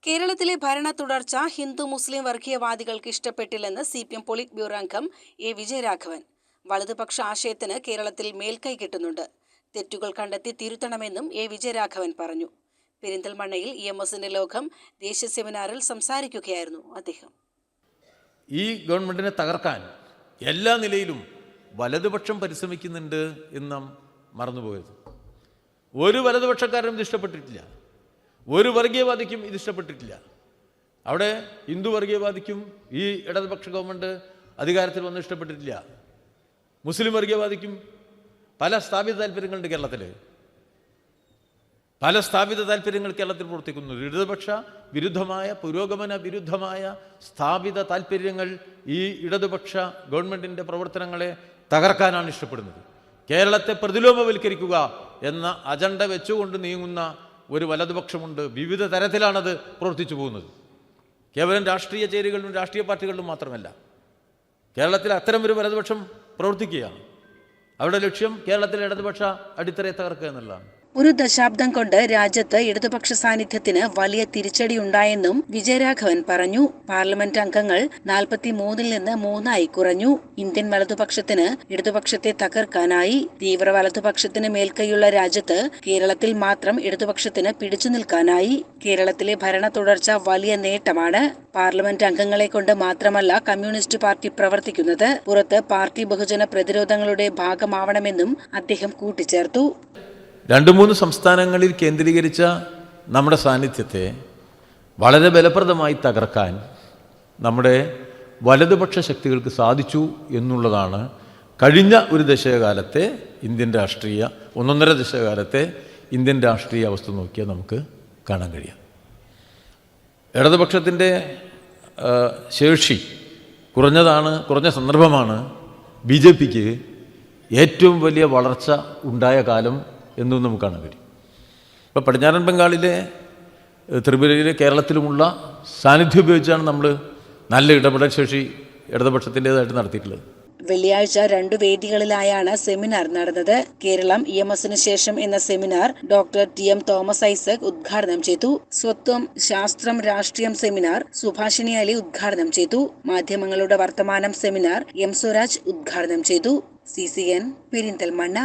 കേരളത്തിലെ ഭരണ തുടർച്ച ഹിന്ദു മുസ്ലിം വർഗീയവാദികൾക്ക് ഇഷ്ടപ്പെട്ടില്ലെന്ന് CPM പോളിറ്റ് ബ്യൂറോ അംഗം എ വിജയരാഘവൻ. വലതുപക്ഷ ആശയത്തിന് കേരളത്തിൽ മേൽക്കൈ കിട്ടുന്നുണ്ട്. തെറ്റുകൾ കണ്ടെത്തി തിരുത്തണമെന്നും എ വിജയരാഘവൻ പറഞ്ഞു. പെരിന്തൽമണ്ണയിൽ EMSന്റെ ലോകം ദേശീയ സെമിനാറിൽ സംസാരിക്കുകയായിരുന്നു അദ്ദേഹം. ഈ ഗവൺമെന്റിനെ തകർക്കാൻ എല്ലാ നിലയിലും വലതുപക്ഷം പരിശ്രമിക്കുന്നുണ്ട് എന്ന് നാം മറന്നുപോയത്. ഒരു വലതുപക്ഷക്കാരനും ഇത് ഇഷ്ടപ്പെട്ടിട്ടില്ല. ഒരു വർഗീയവാദിക്കും ഇത് ഇഷ്ടപ്പെട്ടിട്ടില്ല. അവിടെ ഹിന്ദു വർഗീയവാദിക്കും ഈ ഇടതുപക്ഷ ഗവൺമെൻറ് അധികാരത്തിൽ വന്ന് ഇഷ്ടപ്പെട്ടിട്ടില്ല. മുസ്ലിം വർഗീയവാദിക്കും പല സ്ഥാപിത താല്പര്യങ്ങളുണ്ട് കേരളത്തിൽ. പല സ്ഥാപിത താല്പര്യങ്ങൾ കേരളത്തിൽ പ്രവർത്തിക്കുന്നു. ഇടതുപക്ഷ വിരുദ്ധമായ, പുരോഗമന വിരുദ്ധമായ സ്ഥാപിത താല്പര്യങ്ങൾ ഈ ഇടതുപക്ഷ ഗവൺമെൻറ്റിൻ്റെ പ്രവർത്തനങ്ങളെ തകർക്കാനാണ് ഇഷ്ടപ്പെടുന്നത്. കേരളത്തെ പ്രതിലോമവൽക്കരിക്കുക എന്ന അജണ്ട വെച്ചുകൊണ്ട് നീങ്ങുന്ന ഒരു വലതുപക്ഷമുണ്ട്. വിവിധ തരത്തിലാണത് പ്രവർത്തിച്ചു പോകുന്നത്. കേവലം രാഷ്ട്രീയ ചേരികളിലും രാഷ്ട്രീയ പാർട്ടികളിലും മാത്രമല്ല, കേരളത്തിൽ അത്തരം ഒരു വലതുപക്ഷം പ്രവർത്തിക്കുകയാണ്. അവരുടെ ലക്ഷ്യം കേരളത്തിലെ ഇടതുപക്ഷ അടിത്തറയെ തകർക്കുക എന്നുള്ളതാണ്. ഒരു ദശാബ്ദം കൊണ്ട് രാജ്യത്ത് ഇടതുപക്ഷ സാന്നിധ്യത്തിന് വലിയ തിരിച്ചടിയുണ്ടായെന്നും വിജയരാഘവൻ പറഞ്ഞു. പാർലമെന്റ് അംഗങ്ങൾ 43 നിന്ന് 3 കുറഞ്ഞു. ഇന്ത്യൻ വലതുപക്ഷത്തിന് ഇടതുപക്ഷത്തെ തകർക്കാനായി. തീവ്ര വലതുപക്ഷത്തിന് മേൽക്കൈയുള്ള രാജ്യത്ത് കേരളത്തിൽ മാത്രം ഇടതുപക്ഷത്തിന് പിടിച്ചു നിൽക്കാനായി. കേരളത്തിലെ ഭരണ തുടർച്ച വലിയ നേട്ടമാണ്. പാർലമെന്റ് അംഗങ്ങളെ കൊണ്ട് മാത്രമല്ല കമ്മ്യൂണിസ്റ്റ് പാർട്ടി പ്രവർത്തിക്കുന്നത്. പുറത്ത് പാർട്ടി ബഹുജന പ്രതിരോധങ്ങളുടെ ഭാഗമാവണമെന്നും അദ്ദേഹം കൂട്ടിച്ചേർത്തു. 2-3 സംസ്ഥാനങ്ങളിൽ കേന്ദ്രീകരിച്ച നമ്മുടെ സാന്നിധ്യത്തെ വളരെ ഫലപ്രദമായി തകർക്കാൻ നമ്മുടെ വലതുപക്ഷ ശക്തികൾക്ക് സാധിച്ചു എന്നുള്ളതാണ് കഴിഞ്ഞ ഒരു ദശകകാലത്തെ ഇന്ത്യൻ രാഷ്ട്രീയ, 1.5 ദശകകാലത്തെ ഇന്ത്യൻ രാഷ്ട്രീയ അവസ്ഥ നോക്കിയാൽ നമുക്ക് കാണാൻ കഴിയാം. ഇടതുപക്ഷത്തിൻ്റെ ശേഷി കുറഞ്ഞ സന്ദർഭമാണ് BJPക്ക് ഏറ്റവും വലിയ വളർച്ച ഉണ്ടായ കാലം എന്നും നമുക്ക് കാണാൻ കഴിയും. ഇപ്പോൾ പടിഞ്ഞാറൻ ബംഗാളിലെ, ത്രിപുരയിലെ, കേരളത്തിലുമുള്ള സാന്നിധ്യം ഉപയോഗിച്ചാണ് നമ്മൾ നല്ല ഇടപെടൽ ശേഷി ഇടതുപക്ഷത്തിൻ്റെതായിട്ട് നടത്തിയിട്ടുള്ളത്. വെള്ളിയാഴ്ച 2 വേദികളിലായാണ് സെമിനാർ നടന്നത്. കേരളം EMSന് ശേഷം എന്ന seminar doctor TM Thomas Isaac ഉദ്ഘാടനം ചെയ്തു. സ്വത്വം, ശാസ്ത്രം, രാഷ്ട്രീയം സെമിനാർ സുഭാഷിണി അലി ഉദ്ഘാടനം ചെയ്തു. മാധ്യമങ്ങളുടെ വർത്തമാനം സെമിനാർ M സ്വരാജ് ഉദ്ഘാടനം ചെയ്തു. CCN പെരിന്തൽമണ്ണ.